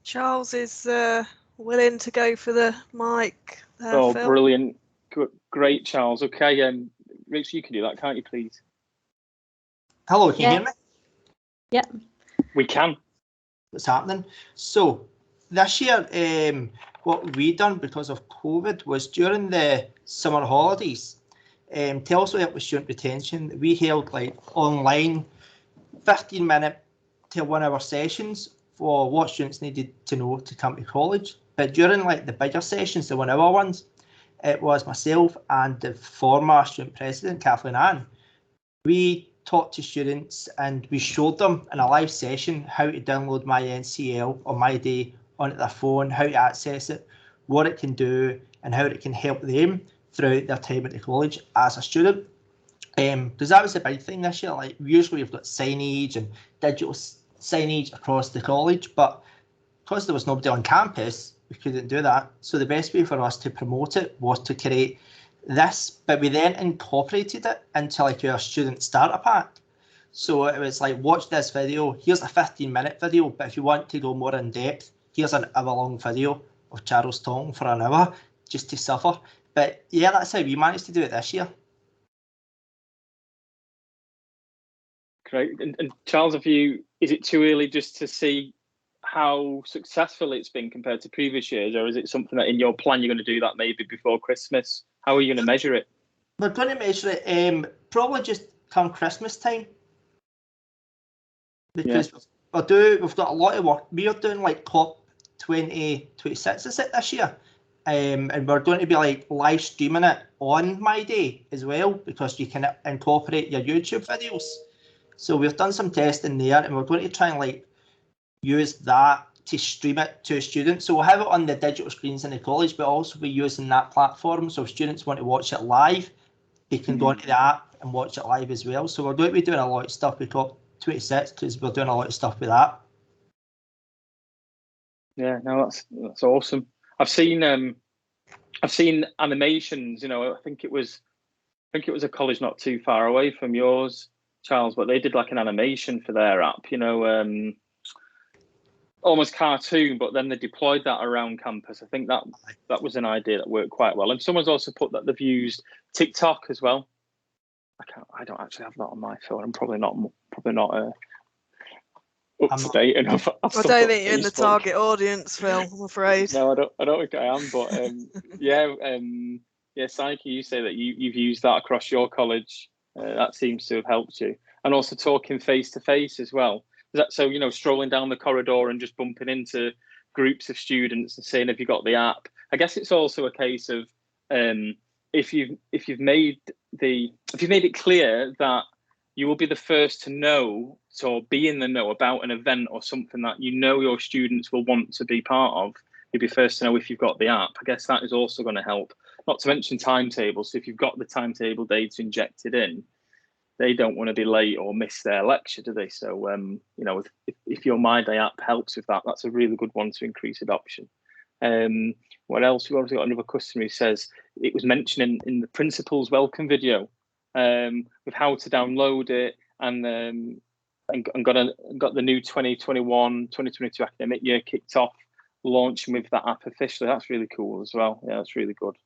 Charles is willing to go for the mic. Oh, Phil. Brilliant. Great, Charles. Okay, Rich, you can do that, can't you, please? Hello, can you hear me? Yeah. We can. What's happening? So this year, what we done because of COVID was during the summer holidays, to also help with student retention, we held like online 15-minute to 1 hour sessions for what students needed to know to come to college. But during like the bigger sessions, the 1 hour ones, it was myself and the former student president, Kathleen Ann. We talked to students and we showed them in a live session how to download my NCL or myday onto their phone, how to access it, what it can do, and how it can help them throughout their time at the college as a student. Because that was the big thing this year. Like usually we've got signage and digital signage across the college, but because there was nobody on campus, we couldn't do that. So the best way for us to promote it was to create this, but we then incorporated it into like our student starter pack. So it was like, watch this video, here's a 15-minute video, but if you want to go more in depth, here's an hour-long video of Charles talking for an hour just to suffer. But yeah, that's how we managed to do it this year. Great. And Charles, is it too early just to see how successful it's been compared to previous years, or is it something that in your plan you're going to do that maybe before Christmas? How are you going to measure it? We're going to measure it probably just come Christmas time, because we've got a lot of work. We are doing like COP 2026 is it this year, and we're going to be like live streaming it on myday as well, because you can incorporate your YouTube videos. So we've done some testing there, and we're going to try and like use that to stream it to students. So we'll have it on the digital screens in the college, but also be using that platform. So if students want to watch it live, they can go onto the app and watch it live as well. So we're going to be doing a lot of stuff with COP26 because we're doing a lot of stuff with that. Yeah, no, that's awesome. I've seen animations. You know, I think it was a college not too far away from yours, Charles, but they did like an animation for their app. You know, almost cartoon, but then they deployed that around campus. I think that was an idea that worked quite well. And someone's also put that they've used TikTok as well. I don't actually have that on my phone. I'm probably not up to date enough. I don't think you're in the target audience, Phil, I'm afraid. No, I don't think I am. But yeah, Psyche, you say that you've used that across your college. That seems to have helped you, and also talking face to face as well. So, you know, strolling down the corridor and just bumping into groups of students and saying, have you got the app? I guess it's also a case of if you've made it clear that you will be the first to know or be in the know about an event or something that you know your students will want to be part of, you'll be first to know if you've got the app. I guess that is also going to help. Not to mention timetables. So if you've got the timetable dates injected in, they don't want to be late or miss their lecture, do they? So, you know, if your myday app helps with that, that's a really good one to increase adoption. What else? We've obviously got another customer who says it was mentioned in the principal's welcome video with how to download it and got the new 2021-2022 academic year kicked off, launching with that app officially. That's really cool as well. Yeah, that's really good.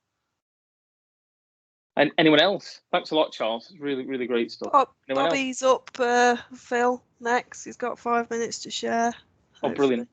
And anyone else? Thanks a lot, Charles. It's really, really great stuff. Oh, Bobby's up, Phil, next. He's got 5 minutes to share. Oh, brilliant.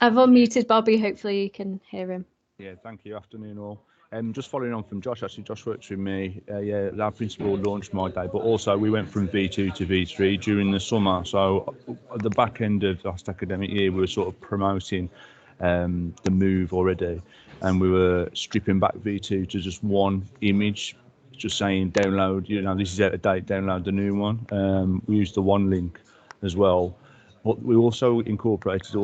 I've unmuted Bobby. Hopefully you can hear him. Yeah, thank you. Afternoon all. Just following on from Josh, actually, Josh works with me. Our principal launched myday, but also we went from V2 to V3 during the summer. So at the back end of last academic year, we were sort of promoting the move already, and we were stripping back V2 to just one image, just saying download, this is out of date, download the new one. We used the one link as well. But we also incorporated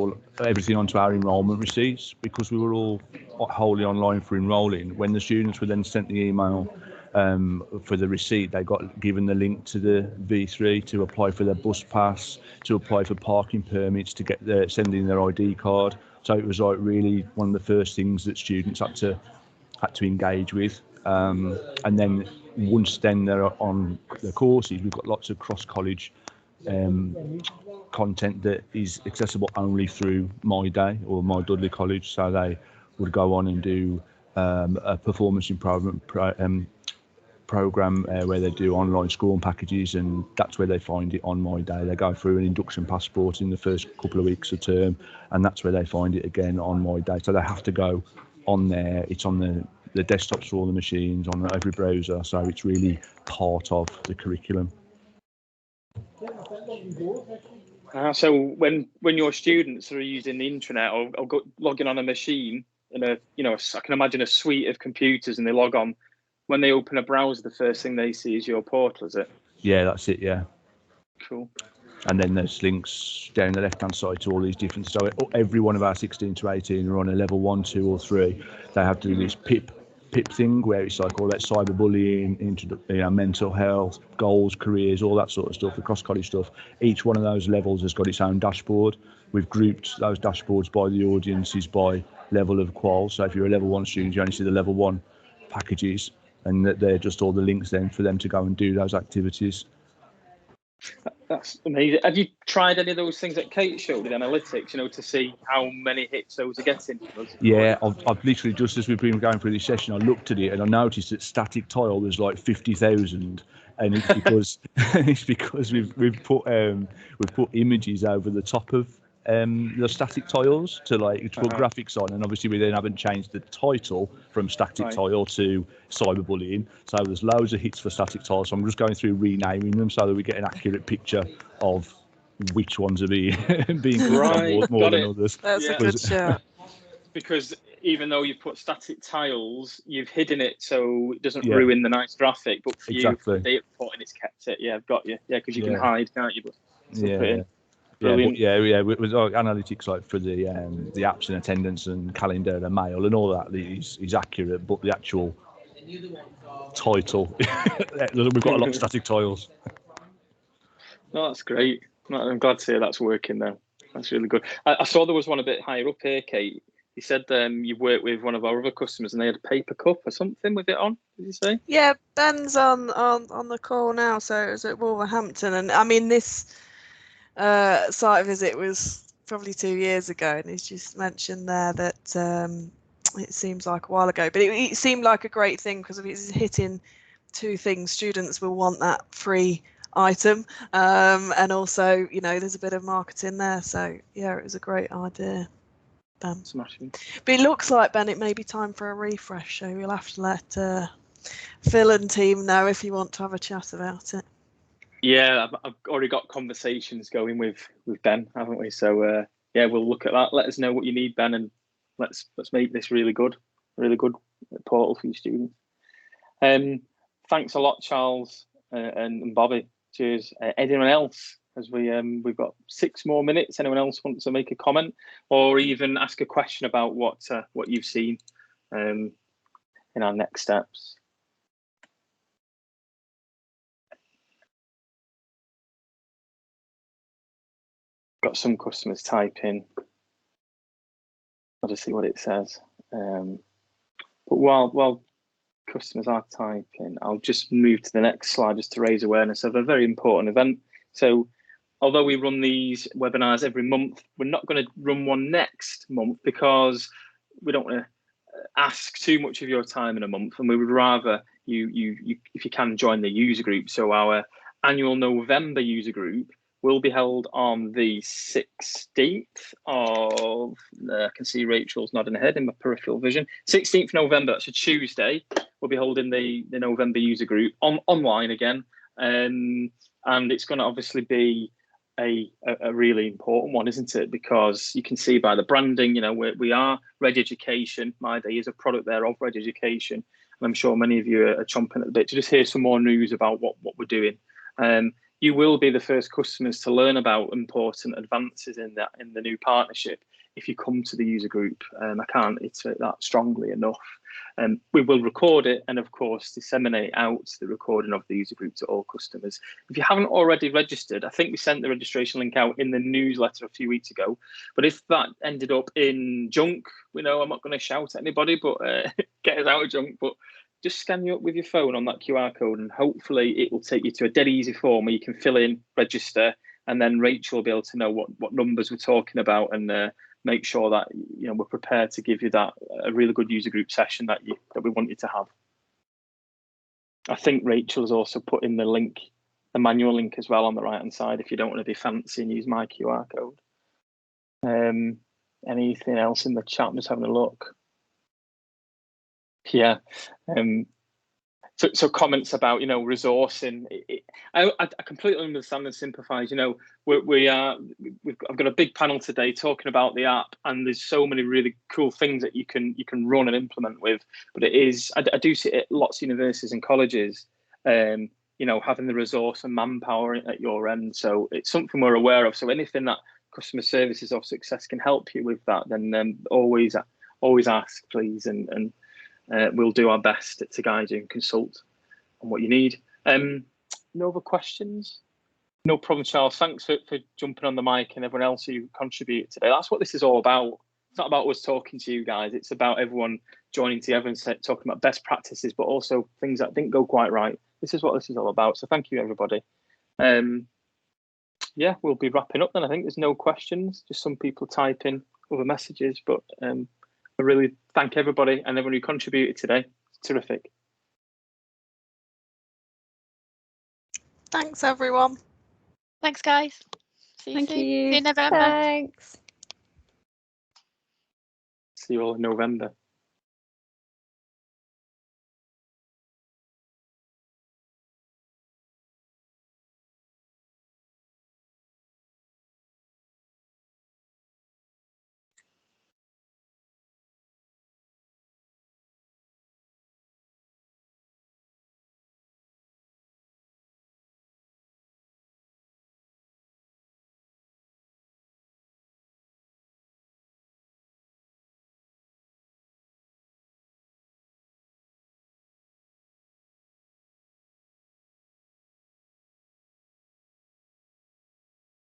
everything onto our enrolment receipts, because we were all wholly online for enrolling. When the students were then sent the email for the receipt, they got given the link to the V3 to apply for their bus pass, to apply for parking permits, to get sending their ID card. So it was like really one of the first things that students had to engage with. And then once then they're on the courses, we've got lots of cross-college content that is accessible only through myday or My Dudley College. So they would go on and do a performance improvement program where they do online scoring packages, and that's where they find it on myday. They go through an induction passport in the first couple of weeks of term, and that's where they find it again on myday. So they have to go on there. It's on the desktops for all the machines, on every browser, so it's really part of the curriculum. So when your students are using the intranet or logging on a machine in I can imagine a suite of computers, and they log on, when they open a browser, the first thing they see is your portal, is it? Yeah, that's it. Yeah. Cool. And then there's links down the left-hand side to all these different. So every one of our 16 to 18 are on a level 1, 2, or 3. They have to do this PIP thing, where it's like all that cyberbullying, mental health, goals, careers, all that sort of stuff, the cross-college stuff. Each one of those levels has got its own dashboard. We've grouped those dashboards by the audiences by level of qual. So if you're a level 1 student, you only see the level 1 packages, and they're just all the links then for them to go and do those activities. That's amazing. Have you tried any of those things that Kate showed in analytics, to see how many hits those are getting? Yeah, I've literally, just as we've been going through this session, I looked at it and I noticed that static tile was like 50,000, and it's because we've put images over the top of the static tiles to put graphics on, and obviously we then haven't changed the title from static tile to cyberbullying, so there's loads of hits for static tile. So I'm just going through renaming them so that we get an accurate picture of which ones are being clicked on more than others. That's a good shout. Because even though you've put static tiles, you've hidden it so it doesn't ruin the nice graphic. But for you, data reporting, it's kept it. Yeah, I've got you. Yeah, because you can hide, can't you? But brilliant. With analytics for the apps and attendance and calendar and mail and all that is accurate, but the actual title, we've got a lot of static tiles. No, that's great. I'm glad to hear that's working now. That's really good. I saw there was one a bit higher up here, Kate. You said you worked with one of our other customers and they had a paper cup or something with it on, did you say? Yeah, Ben's on the call now, so it was at Wolverhampton, and I mean this site visit was probably 2 years ago, and he's just mentioned there that it seems like a while ago, but it seemed like a great thing because it's hitting two things. Students will want that free item, and also there's a bit of marketing there, so yeah, it was a great idea. Smashing. But it looks like, Ben, it may be time for a refresh, so we'll have to let Phil and team know if you want to have a chat about it. Yeah, I've already got conversations going with Ben, haven't we? So we'll look at that. Let us know what you need, Ben, and let's make this really good portal for your students. Thanks a lot, Charles and Bobby. Cheers. Anyone else? As we've got 6 more minutes. Anyone else want to make a comment or even ask a question about what you've seen in our next steps? Got some customers typing. I'll just see what it says. But while customers are typing, I'll just move to the next slide just to raise awareness of a very important event. So although we run these webinars every month, we're not going to run one next month because we don't want to ask too much of your time in a month, and we would rather you if you can join the user group. So our annual November user group will be held on the 16th of, I can see Rachel's nodding ahead in my peripheral vision, 16th November, that's a Tuesday. We'll be holding the November user group online again. And it's going to obviously be a really important one, isn't it? Because you can see by the branding, you know, we are Reg Education. myday is a product there of Reg Education. And I'm sure many of you are chomping at the bit to just hear some more news about what we're doing. You will be the first customers to learn about important advances in the new partnership if you come to the user group. I can't iterate that strongly enough. We will record it and, of course, disseminate out the recording of the user group to all customers. If you haven't already registered, I think we sent the registration link out in the newsletter a few weeks ago. But if that ended up in junk, I'm not going to shout at anybody, but get us out of junk. But just scan you up with your phone on that QR code, and hopefully it will take you to a dead easy form where you can fill in, register, and then Rachel will be able to know what numbers we're talking about and make sure that we're prepared to give you a really good user group session that we want you to have. I think Rachel's also put in the link, the manual link as well on the right hand side if you don't want to be fancy and use my QR code. Anything else in the chat? I'm just having a look. Yeah. So comments about resourcing. I completely understand and sympathise. I've got a big panel today talking about the app, and there's so many really cool things that you can run and implement with. But it is, I do see it at lots of universities and colleges, having the resource and manpower at your end. So it's something we're aware of. So anything that customer services of success can help you with that, then always ask, please, and we'll do our best to guide you and consult on what you need. No other questions? No problem, Charles. Thanks for jumping on the mic and everyone else who contributed today. That's what this is all about. It's not about us talking to you guys. It's about everyone joining together and talking about best practices, but also things that didn't go quite right. This is what this is all about. So thank you, everybody. Yeah, we'll be wrapping up then. I think there's no questions, just some people typing other messages, but I really thank everybody and everyone who contributed today. It's terrific. Thanks, everyone. Thanks, guys. See you soon. Thank you. See you in November. Thanks. See you all in November.